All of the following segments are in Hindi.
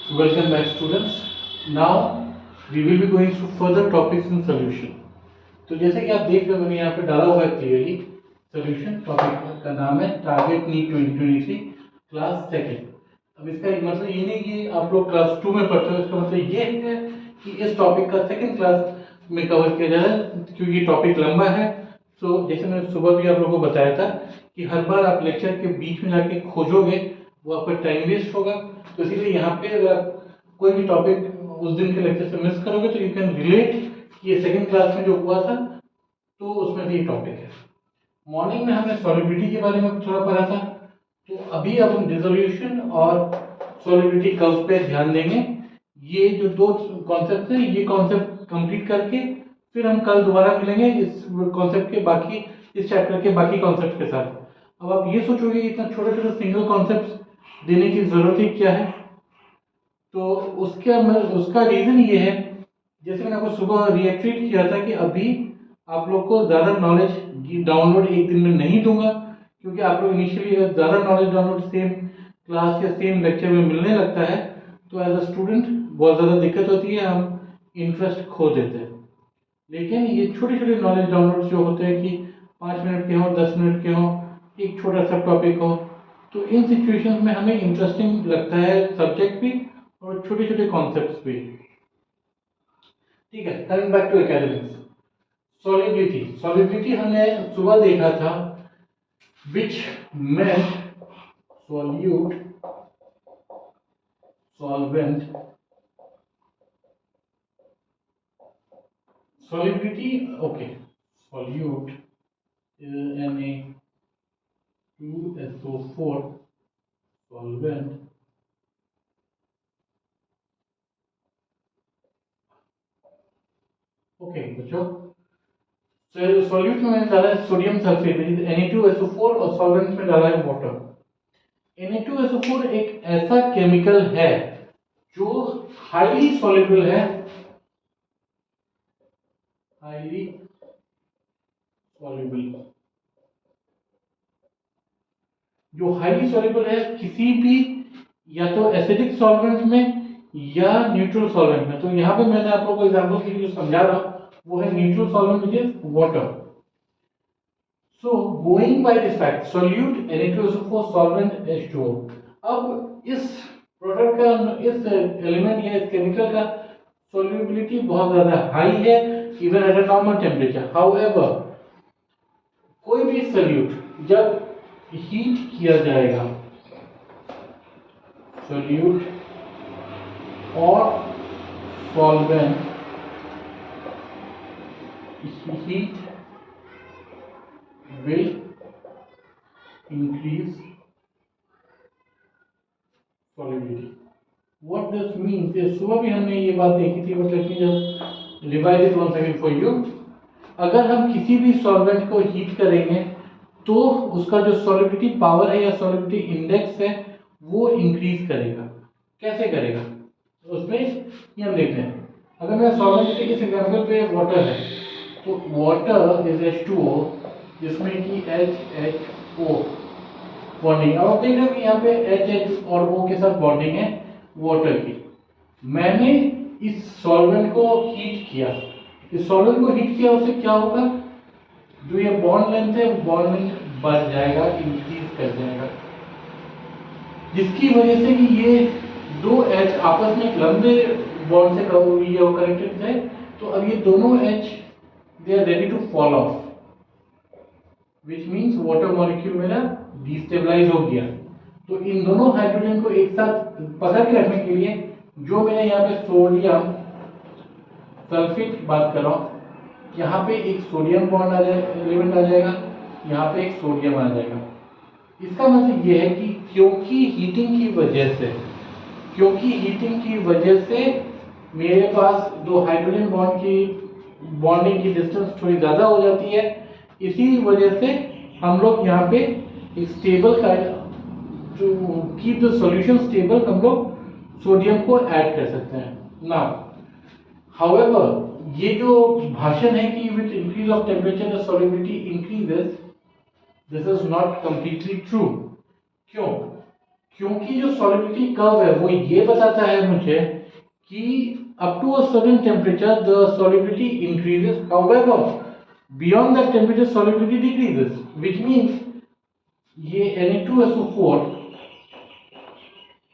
Welcome back students. Now we will be going through further topics in solution. तो जैसे कि आप देख रहे हो मैंने यहाँ पे डाला हुआ है क्लियरली सॉल्यूशन टॉपिक का नाम है टारगेट नीट 2023 क्लास सेकंड। अब इसका एक मतलब ये नहीं कि आप लोग क्लास 2 में पढ़ते हो, इसका मतलब ये है कि इस टॉपिक का सेकंड क्लास में कवर किया जा रहा है क्योंकि ये टॉपिक लंबा है। तो जैसे मैंने सुबह भी आप लोगों को बताया था कि हर बार आप लेक्चर के बीच में जाके खोजोगे वो आपका टाइम वेस्ट होगा। तो इसीलिए यहाँ पे अगर आप कोई भी टॉपिक उस दिन के लेक्चर से मिस करोगे तो यू कैन रिलेट कि ये सेकंड क्लास में जो हुआ था तो उसमें भी टॉपिक है। मॉर्निंग में हमने सॉलिबिलिटी के बारे में थोड़ा पढ़ा था, तो अभी अब हम डिसोल्यूशन और सॉलिबिलिटी कर्व पे ध्यान देंगे। ये जो दो कॉन्सेप्ट हैं ये कॉन्सेप्ट कंप्लीट करके फिर हम कल दोबारा मिलेंगे इस कॉन्सेप्ट के बाकी, इस चैप्टर के बाकी कॉन्सेप्ट के साथ। अब आप ये सोचोगे इतना छोटे छोटे सिंगल कॉन्सेप्ट देने की जरूरत ही क्या है, तो उसका रीजन ये है, जैसे मैंने आपको सुबह रिएक्टेट किया था कि अभी आप लोग को ज़्यादा नॉलेज डाउनलोड एक दिन में नहीं दूंगा क्योंकि आप लोग इनिशियली अगर ज़्यादा नॉलेज डाउनलोड सेम क्लास या सेम लेक्चर में मिलने लगता है तो एज अ स्टूडेंट बहुत ज़्यादा दिक्कत होती है, हम इंटरेस्ट खो देते हैं। लेकिन ये छोटे छोटे नॉलेज डाउनलोड जो होते हैं कि 5 मिनट के हों 10 मिनट के हों, एक छोटा सा टॉपिक हो, तो इन सिचुएशंस में हमें इंटरेस्टिंग लगता है सब्जेक्ट भी और छोटे छोटे कॉन्सेप्ट्स भी। ठीक है, coming back to academics. Solubility हमने सुबह देखा था which meant solute solvent. Solubility okay, solute Na2SO4 solvent. Okay बच्चों, सॉल्यूट में मैंने डाला है सोडियम सल्फेट Na2SO4 और सॉल्वेंट में डाला है वाटर। Na2SO4 एक ऐसा केमिकल है जो हाईली सॉल्युबल है, हाईली सॉल्युबल, जो हाईली सॉल्युबल है किसी भी या तो एसिडिक सॉल्वेंट में या न्यूट्रल सॉल्वेंट में। तो यहाँ पे मैंने आप लोगों को एग्जांपल के लिए जो समझा रहा हूँ वो है neutral solvent which is water. So going by this fact solute Na2SO4 solvent H2O। अब इस प्रोडक्ट का, इस एलिमेंट या इस केमिकल का solubility बहुत ज्यादा हाई है even at a normal temperature. However कोई भी सोल्यूट जब हीट किया जाएगा, सोल्यूट और solvent heat will increase solubility। What this means is सुबह भी हमने ये बात देखी थी, but let me just revise it one second for you. अगर हम किसी भी सॉल्वेंट को हीट करेंगे तो उसका जो सॉल्युबिलिटी पावर है या सॉल्युबिलिटी इंडेक्स है वो इंक्रीज करेगा। कैसे करेगा उसमें ये हम देखते हैं। अगर मैं सॉल्वेंट के इस एग्जांपल पे वाटर है तो वाटर इज H2O जिसमें कि HHO बॉन्डिंग। अब आप देख रहे हो कि यहाँ पे H और O के साथ बॉन्डिंग है वाटर की। मैंने इस सॉल्वेंट को हीट किया, इस सॉल्वेंट को हीट किया उससे क्या होगा, जो ये बॉन्ड लेंथ है बॉन्ड लेंथ बढ़ जाएगा, इंक्रीज कर जाएगा, जिसकी वजह से कि ये दो H आपस में एक लंबे बॉन्ड से कनेक्टेड थे। तो अब ये दोनों H they are ready to fall off, which means water molecule मेरा डिस्टेबलाइज हो गया। तो इन दोनों हाइड्रोजन को एक साथ पकड़ के रखने के लिए जो मैंने यहाँ पे सोडियम सल्फेट की बात कर रहा हूँ, यहाँ पे एक सोडियम बॉन्ड आ जाए, एलिमेंट आ जाएगा, यहाँ पे एक सोडियम आ जाएगा। इसका मतलब ये है कि क्योंकि हीटिंग की वजह से मेरे पास दो हाइड्रोजन बॉन्ड की बॉन्डिंग की डिस्टेंस थोड़ी ज़्यादा हो जाती है, इसी वजह से हम लोग यहाँ पे एक स्टेबल का to keep the solution stable हम लोग सोडियम को ऐड कर सकते हैं ना। हाउएवर ये जो भाषण है कि with increase of temperature the solubility increases, this is not completely true. क्यों? क्योंकि जो सॉलिबिलिटी कर्व है वो ये बताता है मुझे कि up to a certain temperature the solubility increases, however beyond that temperature solubility decreases, which means ये Na2SO4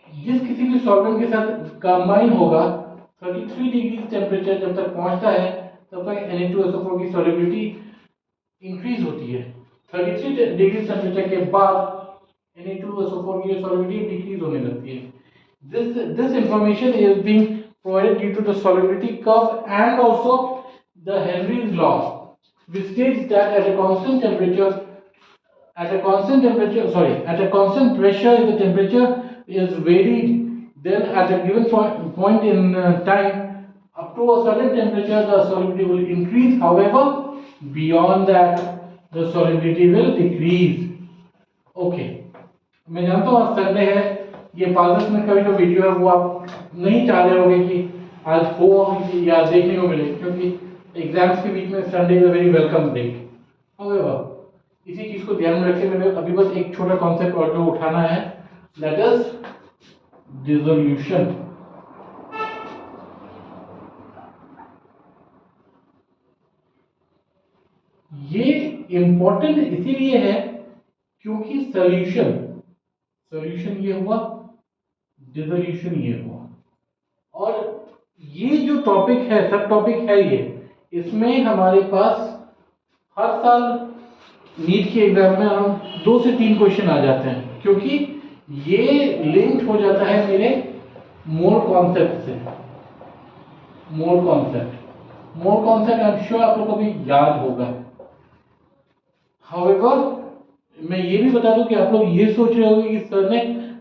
जिस किसी भी सॉल्वेंट के साथ कंबाइन होगा 33 डिग्री टेम्परेचर जब तक पहुंचता है तब तक Na2SO4 की सॉलिबिलिटी इंक्रीज होती है। 33 डिग्री टेम्परेचर के बाद Na2SO4 की सॉलिबिलिटी डिक्रीज होने लगती है। This information is being provided due to the solubility curve and also the Henry's law, which states that at a constant temperature, at a constant temperature, sorry, at a constant pressure, if the temperature is varied, then at a given point in time, up to a certain temperature, the solubility will increase. However, beyond that, the solubility will decrease. Okay. मैं जानता हूँ आज संडे है, ये पागल में कभी जो वीडियो है वो आप नहीं चाह रहे होंगे कि आज हो या देखने को मिले, क्योंकि एग्जाम्स के बीच में Sunday is a very welcome day. However इसी चीज को ध्यान में रखते हुए अभी बस एक छोटा कॉन्सेप्ट और जो उठाना है, दैट इज डिसोल्यूशन। ये इंपॉर्टेंट इसीलिए है क्योंकि सॉल्यूशन ये हुआ, डिसोल्यूशन ये हुआ, और ये जो टॉपिक है, सब टॉपिक है ये, इसमें हमारे पास हर साल नीट के एग्जाम में हम 2 से 3 क्वेश्चन आ जाते हैं, क्योंकि ये लिंक्ड हो जाता है मेरे मोल कॉन्सेप्ट से। Mole concept I am sure आप लोगों को भी याद होगा। हाउएवर मैं ये भी बता दूं कि आप लोग ये सोच रहे होंगे कि सर ने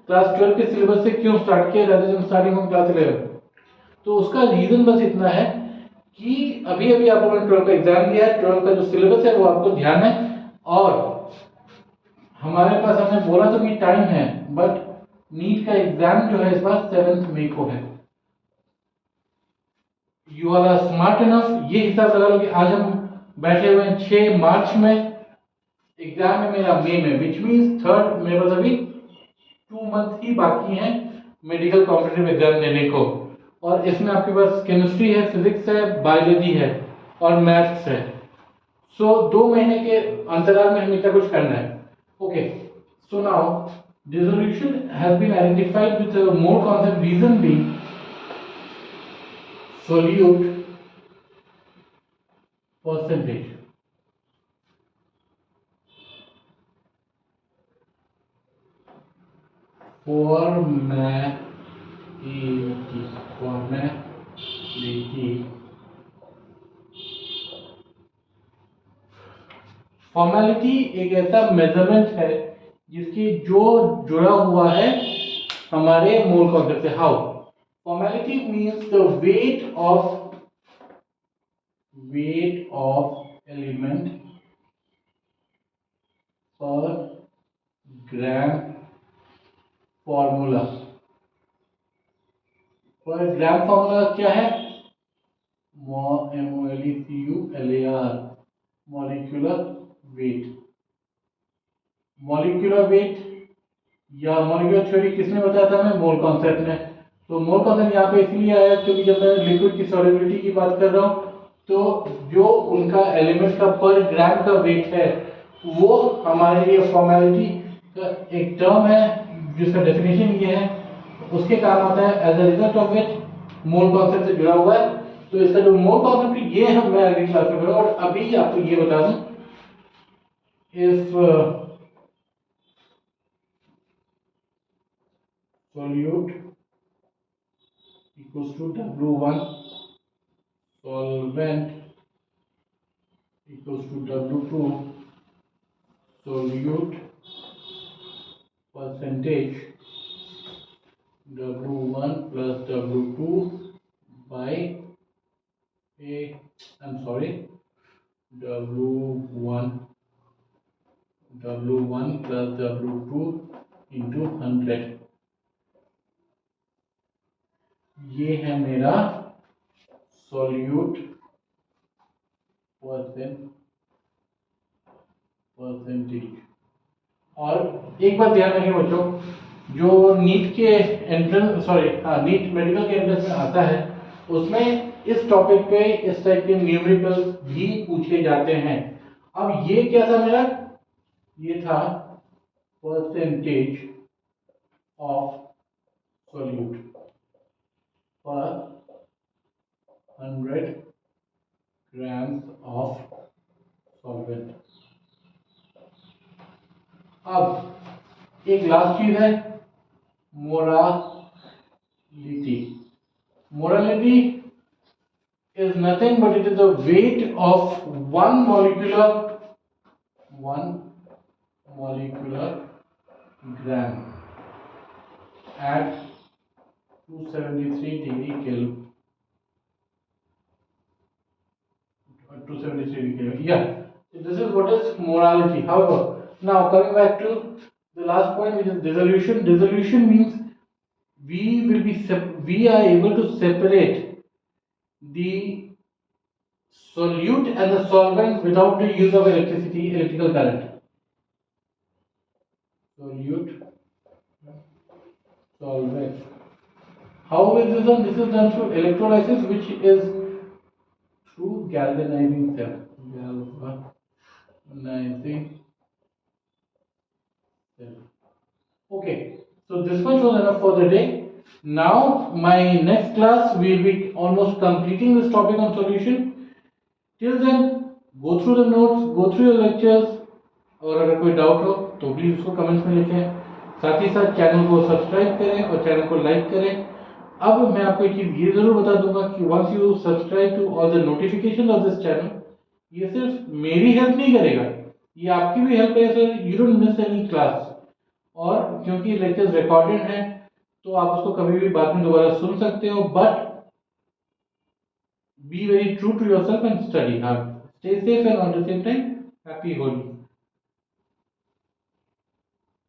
क्लास 12 के सिलेबस से क्यों स्टार्ट किया rather than starting from class 11। तो उसका रीजन बस इतना है कि अभी अभी आप लोगों ने 12 का एग्जाम दिया है, 12 का जो सिलेबस है वो आपको ध्यान है, और हमारे पास हमने बोला तो कि टाइम है, बट नीट का एग्जाम जो है इस बार 7 मई को है। यू आर स्मार्ट इनफ, ये हिसाब लगा लो कि आज हम बैठे हुए हैं 6 मार्च में, एग्जाम है मेरा मई में, विच मीन्स 3rd मेरे पास अभी 2 मंथ ही बाकी हैं मेडिकल कॉम्पिटिटिव एग्जाम देने को, और इसमें आपके पास केमिस्ट्री है, फिजिक्स है, बायोलॉजी है और मैथ्स है। सो 2 महीने के अंतराल में हमें इतना कुछ करना है। Okay, so now dissolution has been identified with more concept, reason being solute percentage। Formality एक ऐसा मेजरमेंट है जिसकी जो जुड़ा हुआ है हमारे मोल कॉन्सेप्ट से। How formality means the weight of element per gram formula। पर ग्राम फॉर्मूला क्या है? MOLECULAR, molecular weight. Molecular weight या मॉलिक्यूलर थ्योरी किसने बताया था? हमें मोल कॉन्सेप्ट ने। तो मोल कॉन्सेप्ट यहाँ पे इसलिए आया क्योंकि जब मैं लिक्विड की सॉल्युबिलिटी की बात कर रहा हूँ तो जो उनका एलिमेंट का पर ग्राम का वेट है वो हमारे लिए फॉर्मेलिटी का एक टर्म है जिसका डेफिनेशन ये है, उसके काम आता है as a result of which mole concept से जुड़ा हुआ है। तो इसका जो मोल कॉन्सेप्ट ये हम मैं अगली क्लास में करूँगा, और अभी आपको ये बता दूं, if solute equals to W1, solvent equals to W2, solute percentage W1 plus W2 by W1 plus W2 into 100। ये है मेरा solute परसेंटेज। और एक बात ध्यान रखिए बच्चों, जो नीट के एंट्रेंस नीट मेडिकल के एंट्रेंस में आता है उसमें इस टॉपिक पे इस टाइप के न्यूमेरिकल्स भी पूछे जाते हैं। अब ये क्या था मेरा, ये था परसेंटेज ऑफ सोल्यूट पर 100 grams of solvent। अब एक लास्ट चीज है morality. Morality is nothing but it is the weight of one molecular gram at 273 degree Kelvin. 273 degree Kelvin. Yeah. So this is what is morality. However, now coming back to the last point, which is dissolution. Dissolution means we are able to separate the solute and the solvent without the use of electrical current. Solute, solvent. How is this done? This is done through electrolysis, which is through galvanizing cell. Galvanizing cell. Okay, so this much was enough for the day. Now, my next class we will be almost completing this topic on solution. Till then, go through the notes, go through your lectures, और अगर कोई डाउट हो तो प्लीज़ उसको कमेंट्स में लिखें। साथ ही साथ चैनल को सब्सक्राइब करें और चैनल को लाइक करें। अब मैं आपको एक चीज़ ये ज़रूर बता दूंगा कि once you subscribe to all the notification of this channel, ये सिर्फ मेरी हेल्प नहीं करेगा, ये आपकी भी हेल्प करेगा sir. You don't miss any class. और क्योंकि लेक्चर्स रिकॉर्डेड हैं तो आप उसको कभी भी बाद में दोबारा सुन सकते हो, but be very true to yourself and study hard. Stay safe and at the same time, happy Holi.